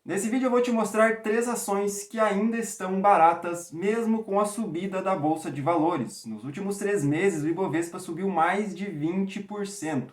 Nesse vídeo eu vou te mostrar 3 ações que ainda estão baratas, mesmo com a subida da Bolsa de Valores. Nos últimos 3 meses, o Ibovespa subiu mais de 20%,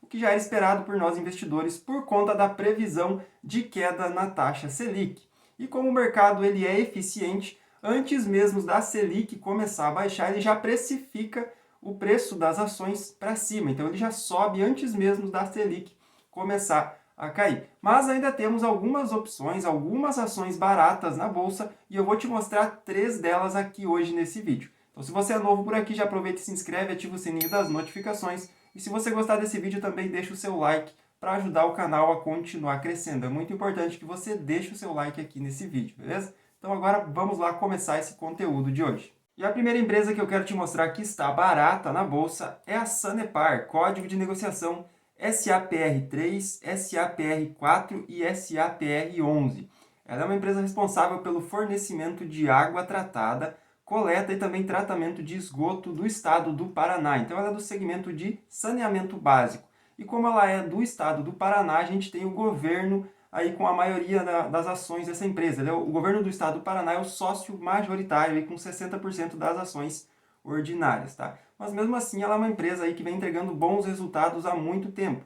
o que já era esperado por nós investidores por conta da previsão de queda na taxa Selic. E como o mercado ele é eficiente, antes mesmo da Selic começar a baixar, ele já precifica o preço das ações para cima. Então ele já sobe antes mesmo da Selic começar a cair. Mas ainda temos algumas opções, algumas ações baratas na bolsa e eu vou te mostrar 3 delas aqui hoje nesse vídeo. Então se você é novo por aqui, já aproveita e se inscreve, ativa o sininho das notificações. E se você gostar desse vídeo, também deixa o seu like para ajudar o canal a continuar crescendo. É muito importante que você deixe o seu like aqui nesse vídeo, beleza? Então agora vamos lá começar esse conteúdo de hoje. E a primeira empresa que eu quero te mostrar que está barata na bolsa é a Sanepar, código de negociação SAPR3, SAPR4 e SAPR11. Ela é uma empresa responsável pelo fornecimento de água tratada, coleta e também tratamento de esgoto do estado do Paraná. Então ela é do segmento de saneamento básico. E como ela é do estado do Paraná, a gente tem o governo aí com a maioria das ações dessa empresa. O governo do estado do Paraná é o sócio majoritário aí com 60% das ações ordinárias, tá? Mas mesmo assim ela é uma empresa aí que vem entregando bons resultados há muito tempo.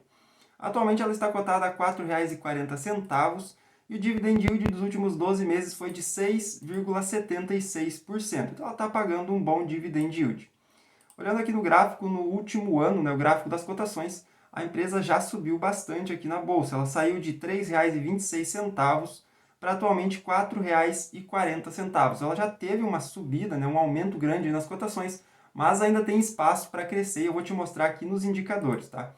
Atualmente ela está cotada a R$ 4,40 e o dividend yield dos últimos 12 meses foi de 6,76%. Então ela está pagando um bom dividend yield. Olhando aqui no gráfico, no último ano, né, o gráfico das cotações, a empresa já subiu bastante aqui na bolsa. Ela saiu de R$ 3,26 para atualmente R$ 4,40. Ela já teve uma subida, né, um aumento grande nas cotações, mas ainda tem espaço para crescer e eu vou te mostrar aqui nos indicadores, tá?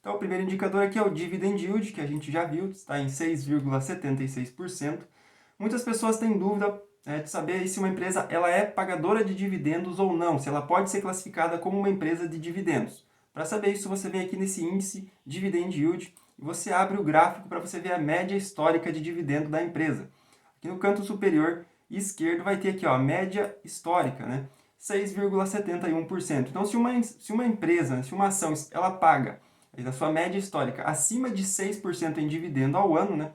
Então, o primeiro indicador aqui é o Dividend Yield, que a gente já viu, está em 6,76%. Muitas pessoas têm dúvida de saber se uma empresa ela é pagadora de dividendos ou não, se ela pode ser classificada como uma empresa de dividendos. Para saber isso, você vem aqui nesse índice Dividend Yield e você abre o gráfico para você ver a média histórica de dividendo da empresa. Aqui no canto superior esquerdo vai ter aqui ó, a média histórica, né? 6,71%. Então, se uma empresa, se uma ação, ela paga na sua média histórica acima de 6% em dividendo ao ano, né?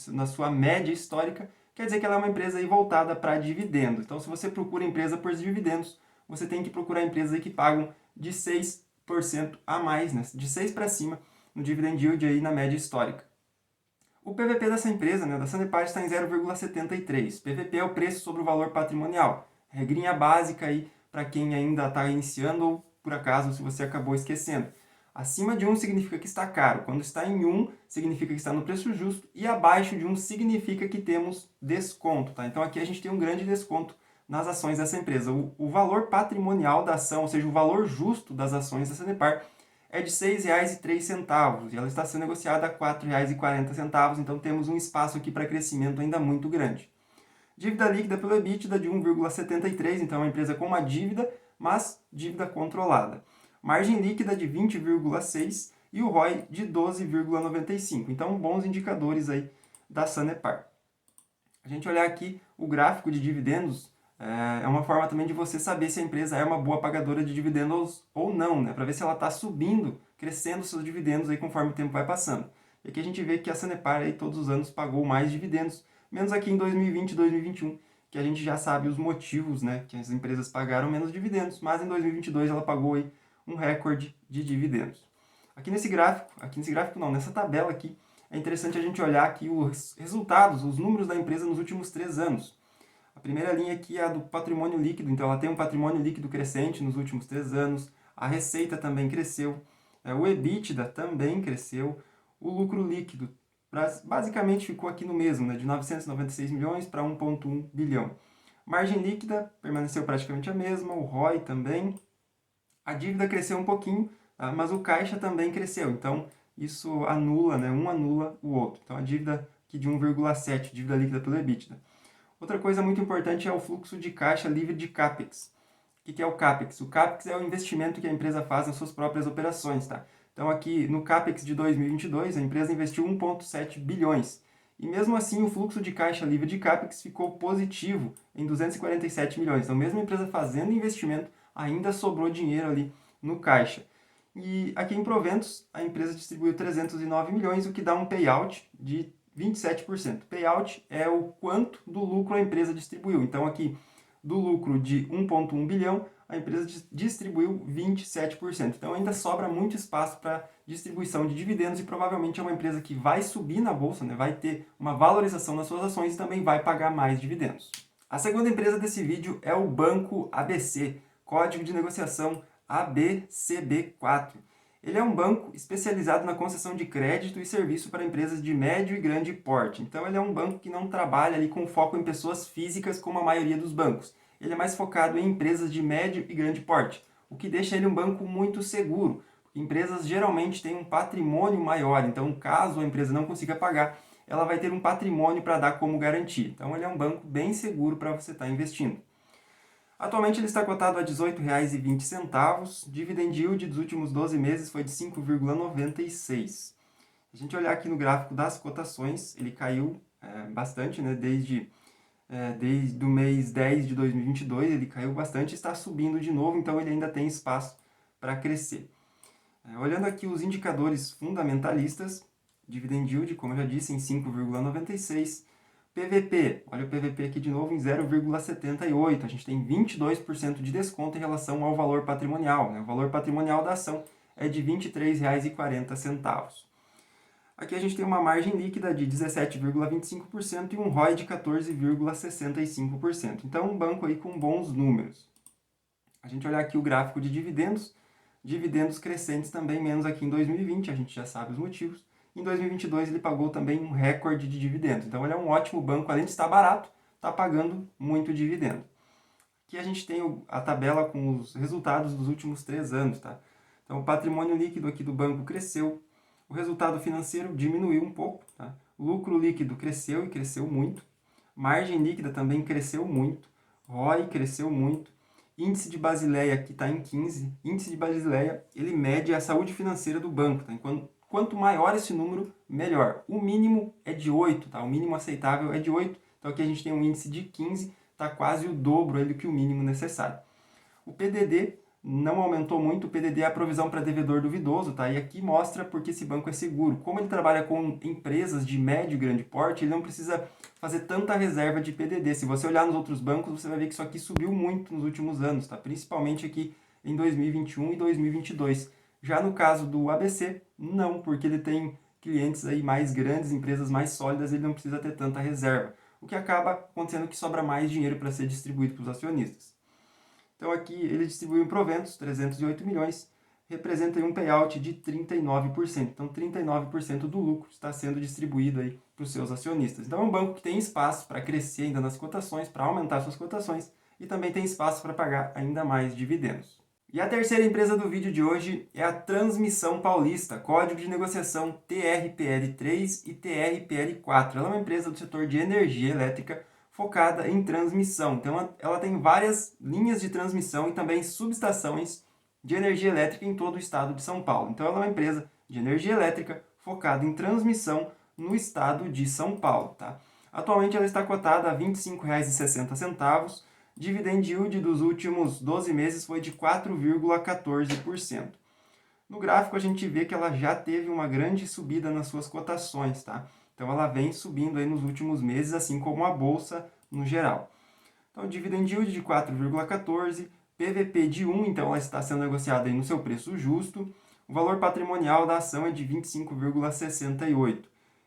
Na sua média histórica, quer dizer que ela é uma empresa aí voltada para dividendos. Então, se você procura empresa por dividendos, você tem que procurar empresas que pagam de 6% a mais, né? De 6 para cima no dividend yield aí na média histórica. O PVP dessa empresa, né, da Sanepar, está em 0,73. PVP é o preço sobre o valor patrimonial. Regrinha básica aí para quem ainda está iniciando ou, por acaso, se você acabou esquecendo. Acima de 1 significa que está caro. Quando está em 1, significa que está no preço justo. E abaixo de 1 significa que temos desconto. Tá? Então aqui a gente tem um grande desconto nas ações dessa empresa. O valor patrimonial da ação, ou seja, o valor justo das ações da Sanepar, é de R$ 6,03 e ela está sendo negociada a R$ 4,40. Então temos um espaço aqui para crescimento ainda muito grande. Dívida líquida pelo EBITDA de 1,73, então é uma empresa com uma dívida, mas dívida controlada. Margem líquida de 20,6 e o ROI de 12,95. Então, bons indicadores aí da Sanepar. A gente olhar aqui o gráfico de dividendos, é uma forma também de você saber se a empresa é uma boa pagadora de dividendos ou não, né? Para ver se ela está subindo, crescendo seus dividendos aí conforme o tempo vai passando. E aqui a gente vê que a Sanepar aí todos os anos pagou mais dividendos, menos aqui em 2020 e 2021, que a gente já sabe os motivos, né, que as empresas pagaram menos dividendos, mas em 2022 ela pagou aí um recorde de dividendos. Nessa tabela aqui, é interessante a gente olhar aqui os resultados, os números da empresa nos últimos 3 anos. A primeira linha aqui é a do patrimônio líquido, então ela tem um patrimônio líquido crescente nos últimos 3 anos, a receita também cresceu, o EBITDA também cresceu, o lucro líquido basicamente ficou aqui no mesmo, né, de 996 milhões para 1,1 bilhão. Margem líquida permaneceu praticamente a mesma, o ROI também, a dívida cresceu um pouquinho, mas o caixa também cresceu, então isso anula, né, um anula o outro. Então a dívida aqui de 1,7, dívida líquida pelo EBITDA. Outra coisa muito importante é o fluxo de caixa livre de CAPEX. O que é o CAPEX? O CAPEX é o investimento que a empresa faz nas suas próprias operações. Tá? Então aqui no CAPEX de 2022 a empresa investiu 1,7 bilhões. E mesmo assim o fluxo de caixa livre de CAPEX ficou positivo em 247 milhões. Então mesmo a empresa fazendo investimento, ainda sobrou dinheiro ali no caixa. E aqui em proventos, a empresa distribuiu 309 milhões, o que dá um payout de 27%. Payout é o quanto do lucro a empresa distribuiu. Então, aqui, do lucro de 1,1 bilhão, a empresa distribuiu 27%. Então, ainda sobra muito espaço para distribuição de dividendos e provavelmente é uma empresa que vai subir na bolsa, né? Vai ter uma valorização nas suas ações e também vai pagar mais dividendos. A segunda empresa desse vídeo é o Banco ABC, código de negociação ABCB4. Ele é um banco especializado na concessão de crédito e serviço para empresas de médio e grande porte. Então, ele é um banco que não trabalha ali com foco em pessoas físicas como a maioria dos bancos. Ele é mais focado em empresas de médio e grande porte, o que deixa ele um banco muito seguro. Empresas geralmente têm um patrimônio maior, então caso a empresa não consiga pagar, ela vai ter um patrimônio para dar como garantia. Então, ele é um banco bem seguro para você estar investindo. Atualmente ele está cotado a R$ 18,20, dividend yield dos últimos 12 meses foi de 5,96. A gente olhar aqui no gráfico das cotações, ele caiu bastante, né? Desde o mês 10 de 2022, ele caiu bastante e está subindo de novo, então ele ainda tem espaço para crescer. Olhando aqui os indicadores fundamentalistas, dividend yield, como eu já disse, em 5,96. PVP, olha o PVP aqui de novo em 0,78. A gente tem 22% de desconto em relação ao valor patrimonial, né? O valor patrimonial da ação é de R$ 23,40. Aqui a gente tem uma margem líquida de 17,25% e um ROI de 14,65%. Então, um banco aí com bons números. A gente olhar aqui o gráfico de dividendos crescentes também, menos aqui em 2020, a gente já sabe os motivos. Em 2022 ele pagou também um recorde de dividendos. Então ele é um ótimo banco, além de estar barato, está pagando muito dividendo. Aqui a gente tem a tabela com os resultados dos últimos 3 anos. Tá? Então o patrimônio líquido aqui do banco cresceu, o resultado financeiro diminuiu um pouco, tá? O lucro líquido cresceu e cresceu muito, margem líquida também cresceu muito, ROI cresceu muito, índice de Basileia aqui está em 15, índice de Basileia ele mede a saúde financeira do banco, tá? Quanto maior esse número, melhor. O mínimo é de 8, tá? O mínimo aceitável é de 8, então aqui a gente tem um índice de 15, está quase o dobro do que o mínimo necessário. O PDD não aumentou muito, o PDD é a provisão para devedor duvidoso, tá? E aqui mostra porque esse banco é seguro. Como ele trabalha com empresas de médio e grande porte, ele não precisa fazer tanta reserva de PDD. Se você olhar nos outros bancos, você vai ver que isso aqui subiu muito nos últimos anos, tá? Principalmente aqui em 2021 e 2022. Já no caso do ABC, não, porque ele tem clientes aí mais grandes, empresas mais sólidas, ele não precisa ter tanta reserva. O que acaba acontecendo que sobra mais dinheiro para ser distribuído para os acionistas. Então aqui ele distribuiu em proventos, 308 milhões, representa um payout de 39%. Então 39% do lucro está sendo distribuído aí para os seus acionistas. Então é um banco que tem espaço para crescer ainda nas cotações, para aumentar suas cotações e também tem espaço para pagar ainda mais dividendos. E a terceira empresa do vídeo de hoje é a Transmissão Paulista, código de negociação TRPL3 e TRPL4. Ela é uma empresa do setor de energia elétrica focada em transmissão. Então ela tem várias linhas de transmissão e também subestações de energia elétrica em todo o estado de São Paulo. Então ela é uma empresa de energia elétrica focada em transmissão no estado de São Paulo. Tá? Atualmente ela está cotada a R$ 25,60. Dividend yield dos últimos 12 meses foi de 4,14%. No gráfico a gente vê que ela já teve uma grande subida nas suas cotações, tá? Então ela vem subindo aí nos últimos meses, assim como a bolsa no geral. Então dividend yield de 4,14%, PVP de 1, então ela está sendo negociada aí no seu preço justo. O valor patrimonial da ação é de 25,68.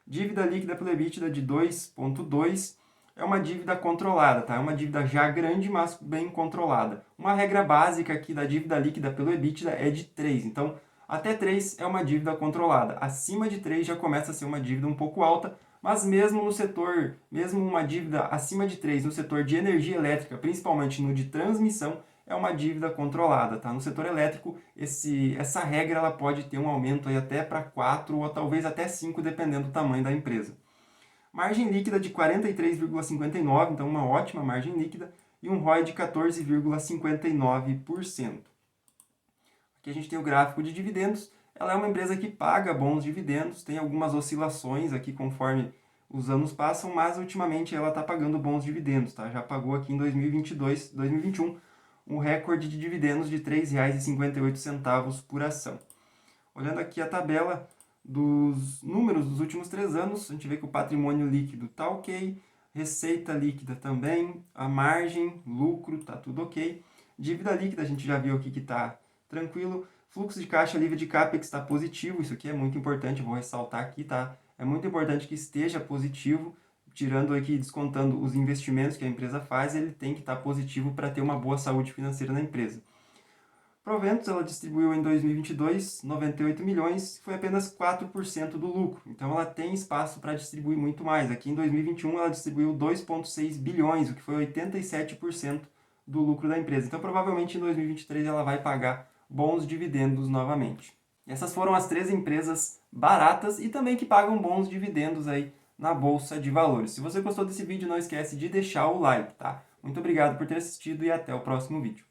Dívida líquida pelo EBITDA de 2,2. É uma dívida controlada, tá? É uma dívida já grande, mas bem controlada. Uma regra básica aqui da dívida líquida pelo EBITDA é de 3. Então, até 3 é uma dívida controlada. Acima de 3 já começa a ser uma dívida um pouco alta, mas mesmo no setor, mesmo uma dívida acima de 3 no setor de energia elétrica, principalmente no de transmissão, é uma dívida controlada, tá? No setor elétrico, essa regra ela pode ter um aumento aí até para 4 ou talvez até 5, dependendo do tamanho da empresa. Margem líquida de 43,59, então uma ótima margem líquida, e um ROI de 14,59%. Aqui a gente tem o gráfico de dividendos. Ela é uma empresa que paga bons dividendos, tem algumas oscilações aqui conforme os anos passam, mas ultimamente ela está pagando bons dividendos, tá? Já pagou aqui em 2022, 2021, um recorde de dividendos de R$ 3,58 por ação. Olhando aqui a tabela dos números dos últimos 3 anos, a gente vê que o patrimônio líquido está ok, receita líquida também, a margem, lucro, está tudo ok. Dívida líquida a gente já viu aqui que está tranquilo. Fluxo de caixa livre de CAPEX está positivo, isso aqui é muito importante, eu vou ressaltar aqui, tá? É muito importante que esteja positivo, tirando aqui, descontando os investimentos que a empresa faz, ele tem que estar positivo para ter uma boa saúde financeira na empresa. Proventos, ela distribuiu em 2022 98 milhões, foi apenas 4% do lucro. Então ela tem espaço para distribuir muito mais. Aqui em 2021 ela distribuiu 2,6 bilhões, o que foi 87% do lucro da empresa. Então provavelmente em 2023 ela vai pagar bons dividendos novamente. Essas foram as 3 empresas baratas e também que pagam bons dividendos aí na Bolsa de Valores. Se você gostou desse vídeo, não esquece de deixar o like, tá? Muito obrigado por ter assistido e até o próximo vídeo.